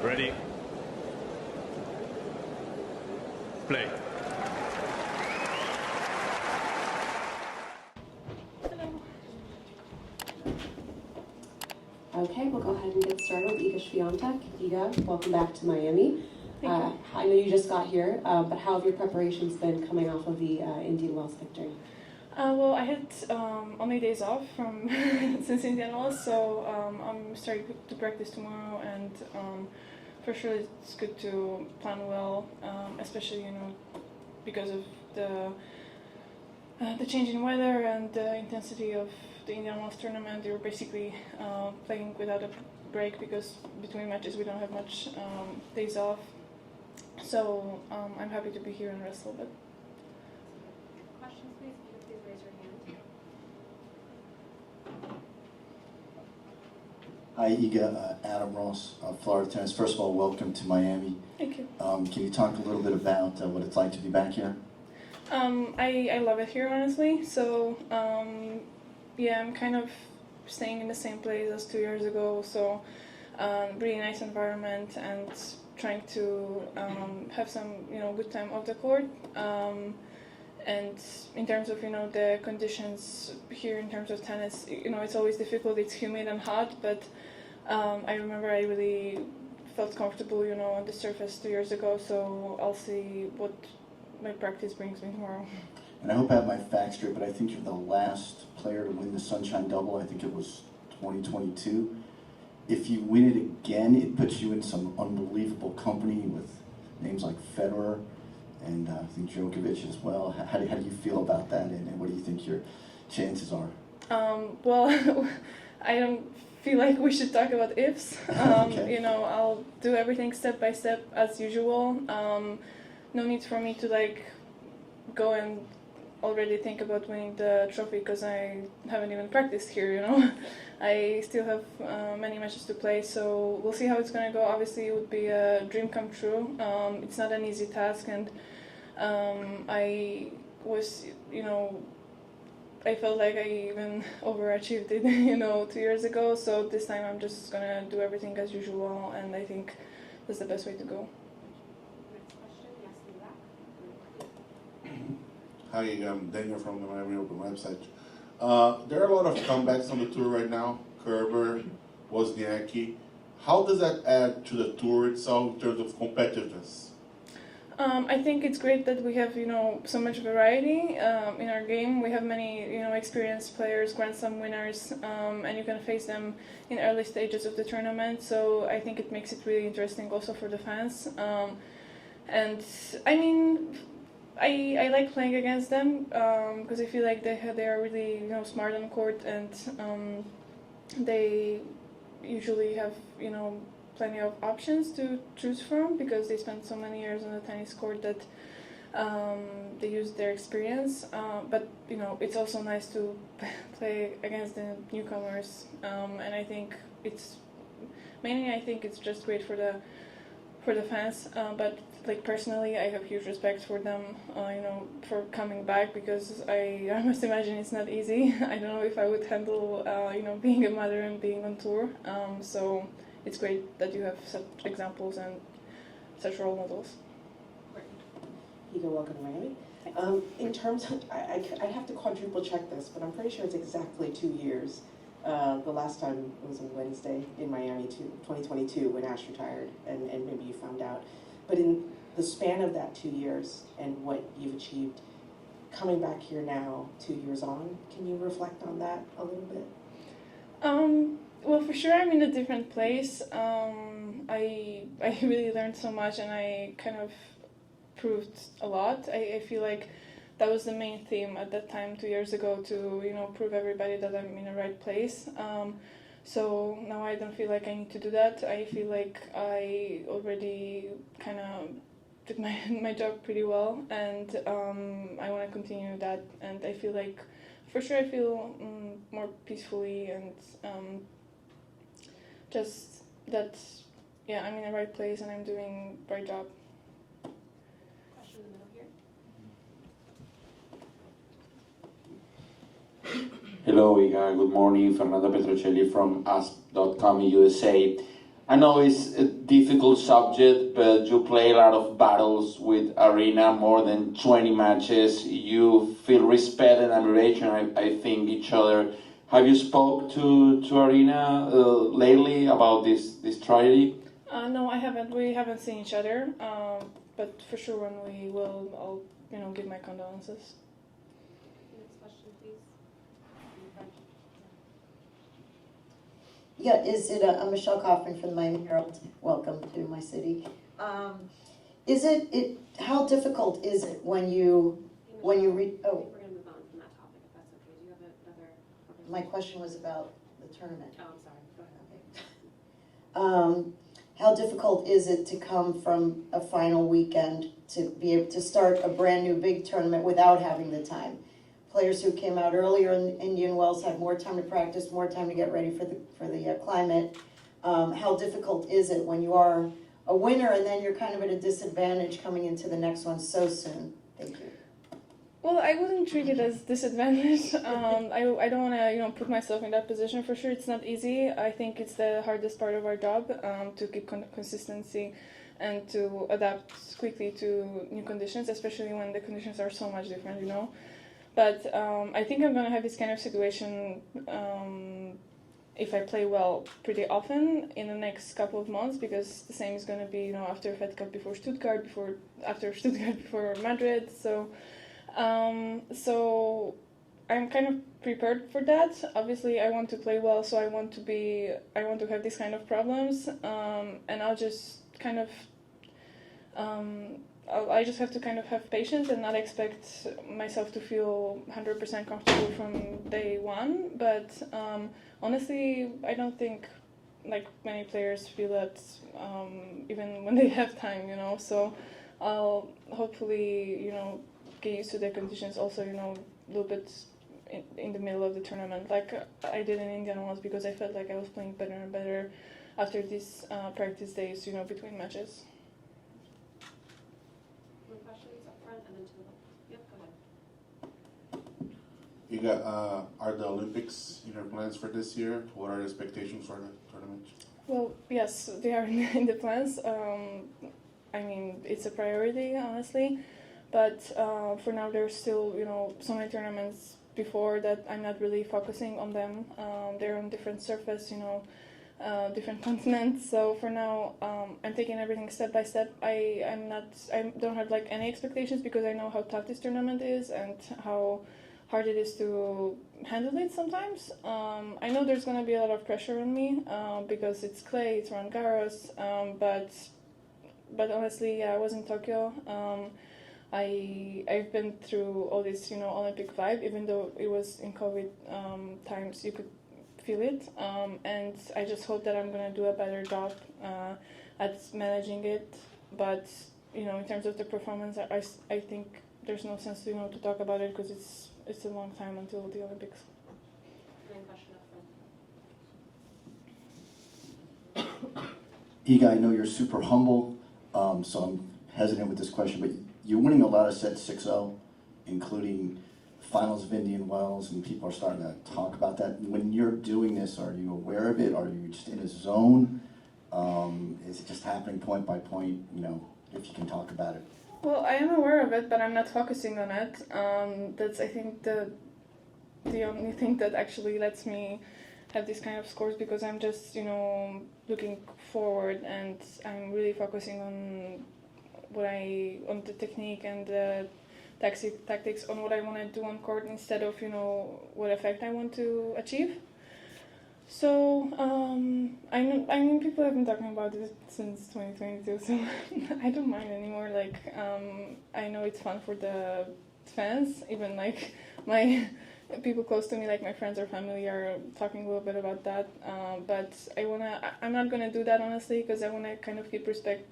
Ready. Play. Okay, we'll go ahead and get started with Swiatek. Iga, welcome back to Miami. I know you just got here, but how have your preparations been coming off of the Indian Wells victory? Well, I had only days off from since Indian Wells, so I'm starting to practice tomorrow, and for sure it's good to plan well, especially because of the change in weather and the intensity of the Indian Wells tournament. You're basically playing without a break because between matches we don't have much days off. So I'm happy to be here and rest a little bit. Questions, please. If you could please raise your hand. Hi, Iga. Adam Ross, Florida Tennis. First of all, welcome to Miami. Thank you. Can you talk a little bit about what it's like to be back here? I love it here, honestly. So yeah, I'm kind of staying in the same place as 2 years ago. So really nice environment and trying to have some good time off the court. And in terms of the conditions here in terms of tennis, it's always difficult. It's humid and hot, but I remember I really felt comfortable on the surface 2 years ago. So I'll see what my practice brings me tomorrow. And I hope I have my facts straight, but I think you're the last player to win the Sunshine Double. I think it was 2022. If you win it again, it puts you in some unbelievable company with names like Federer and I think Djokovic as well. How do you feel about that, and what do you think your chances are? Well, I don't feel like we should talk about ifs. Okay. I'll do everything step by step as usual. No need for me to go and already think about winning the trophy because I haven't even practiced here. I still have many matches to play, so we'll see how it's gonna go. Obviously, it would be a dream come true. It's not an easy task, and I was, I felt like I even overachieved it, 2 years ago. So this time I'm just gonna do everything as usual, and I think that's the best way to go. Next question, yes, in the back. Hi, I'm Daniel from the Miami Open website. There are a lot of comebacks on the tour right now. Kerber, Wozniacki. How does that add to the tour itself in terms of competitiveness? I think it's great that we have, so much variety in our game. We have many, experienced players, Grand Slam winners, and you can face them in early stages of the tournament. So I think it makes it really interesting also for the fans. And I mean, I like playing against them because I feel like they are really smart on court, and they usually have plenty of options to choose from because they spent so many years on the tennis court that they use their experience. But it's also nice to play against the newcomers, and I think it's just great for the fans. But personally, I have huge respect for them, for coming back because I must imagine it's not easy. I don't know if I would handle, being a mother and being on tour. So it's great that you have such examples and such role models. Iga, welcome to Miami. In terms of, I'd have to quadruple check this, but I'm pretty sure it's exactly 2 years. The last time it was on Wednesday in Miami, 2022, when Ash retired, and maybe you found out. But in the span of that 2 years and what you've achieved, coming back here now, 2 years on, can you reflect on that a little bit? Well, for sure, I'm in a different place. I really learned so much, and I kind of proved a lot. I feel like that was the main theme at that time 2 years ago, to prove everybody that I'm in the right place. So now I don't feel like I need to do that. I feel like I already kind of did my job pretty well, and I want to continue that. And I feel like, for sure, I feel more peacefully, and just that, yeah, I'm in the right place and I'm doing the right job. Question in the middle here. Hello, Iga. Good morning. Fernando Petrocelli from Ask.com USA. I know it's a difficult subject, but you play a lot of battles with Arena, more than 20 matches. You feel respect and admiration, I think, each other. Have you spoke to Arena lately about this tragedy? No, I haven't. We haven't seen each other. But for sure, when we will, I'll give my condolences. Next question, please. In the front. Yeah, is it, I'm Michelle Kaufman from the Miami Herald. Welcome to my city. Is how difficult is it when you read, I think we're going to move on from that topic, if that's okay. Do you have another? my question was about the tournament. Oh, I'm sorry. Go ahead. Okay. How difficult is it to come from a final weekend to be able to start a brand new big tournament without having the time? Players who came out earlier in Indian Wells had more time to practice, more time to get ready for the climate. How difficult is it when you are a winner and then you're kind of at a disadvantage coming into the next one so soon? Thank you. Well, I wouldn't treat it as disadvantage. I don't want to put myself in that position. For sure, it's not easy. I think it's the hardest part of our job, to keep consistency and to adapt quickly to new conditions, especially when the conditions are so much different, But I think I'm going to have this kind of situation if I play well pretty often in the next couple of months, because the same is going to be, after Fed Cup, before Stuttgart, after Stuttgart, before Madrid. So I'm kind of prepared for that. Obviously, I want to play well, so I want to have these kind of problems, and I'll just kind of I just have to kind of have patience and not expect myself to feel 100% comfortable from day one. But honestly, I don't think like many players feel that even when they have time, So I'll hopefully, get used to the conditions also, a little bit in the middle of the tournament, like I did in Indian Wells, because I felt like I was playing better and better after these practice days, between matches. More questions up front and then to the left. Yep, go ahead. You got, are the Olympics in your plans for this year? What are the expectations for the tournament? Well, yes, they are in the plans. I mean, it's a priority, honestly. But for now, there's still, so many tournaments before that I'm not really focusing on them. They're on different surface, different continents. So for now, I'm taking everything step by step. I don't have like any expectations, because I know how tough this tournament is and how hard it is to handle it sometimes. I know there's gonna be a lot of pressure on me because it's clay, it's Roland Garros. But honestly, I was in Tokyo. I've been through all this, Olympic vibe, even though it was in COVID times, you could feel it. And I just hope that I'm gonna do a better job at managing it. But, in terms of the performance, I think there's no sense to, to talk about it, because it's a long time until the Olympics. One question up front. Iga, I know you're super humble, so I'm hesitant with this question, but you're winning a lot of sets 6-0, including finals of Indian Wells, and people are starting to talk about that. When you're doing this, are you aware of it? Are you just in a zone? Is it just happening point by point, if you can talk about it? Well, I am aware of it, but I'm not focusing on it. That's, I think, the only thing that actually lets me have these kind of scores, because I'm just, looking forward, and I'm really focusing on on the technique and the tactics, on what I want to do on court, instead of, what effect I want to achieve. So, I mean, people have been talking about it since 2022, so I don't mind anymore. Like, I know it's fun for the fans, even like my people close to me, like my friends or family, are talking a little bit about that. But I'm not gonna do that, honestly, because I wanna kind of keep respect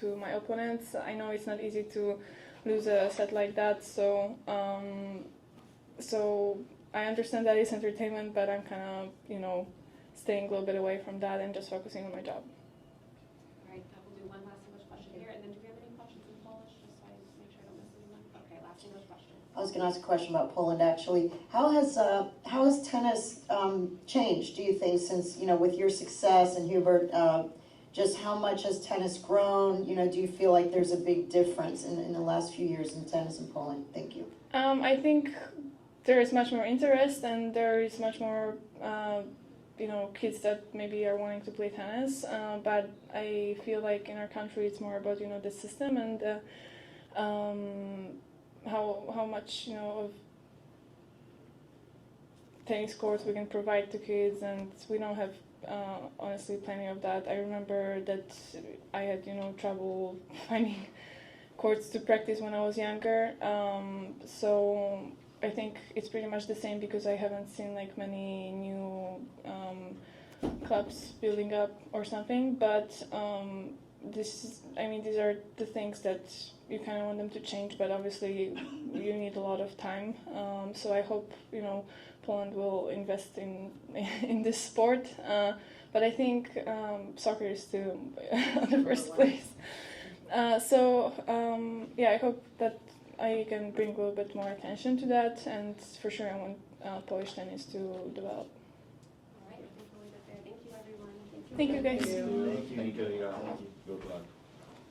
to my opponents. I know it's not easy to lose a set like that, so I understand that it's entertainment, but I'm kind of, staying a little bit away from that and just focusing on my job. All right, we'll do one last English question here, and then do we have any questions in Polish, just so I make sure I don't miss anyone? Okay, last English question. I was going to ask a question about Poland, actually. How has tennis changed, do you think, since, with your success and Hubert, just how much has tennis grown? You know, do you feel like there's a big difference in the last few years in tennis in Poland? Thank you. I think there is much more interest and there is much more, you know, kids that maybe are wanting to play tennis. But I feel like in our country it's more about, you know, the system and how much, you know, of tennis courts we can provide to kids, and we don't have honestly plenty of that. I remember that I had, you know, trouble finding courts to practice when I was younger. So I think it's pretty much the same because I haven't seen like many new clubs building up or something. But these are the things that you kind of want them to change. But obviously, you need a lot of time. So I hope, you know, Poland will invest in this sport. But I think soccer is still on the first place. I hope that I can bring a little bit more attention to that, and for sure I want Polish tennis to develop. All right, I think we'll leave it there. Thank you, everyone. Thank you, guys. Thank you, Ira. Good luck.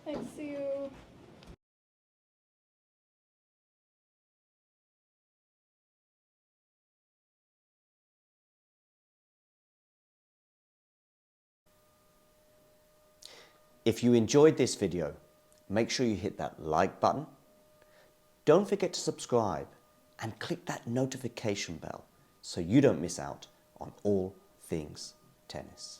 Thanks, see you. If you enjoyed this video, make sure you hit that like button. Don't forget to subscribe and click that notification bell so you don't miss out on all things tennis.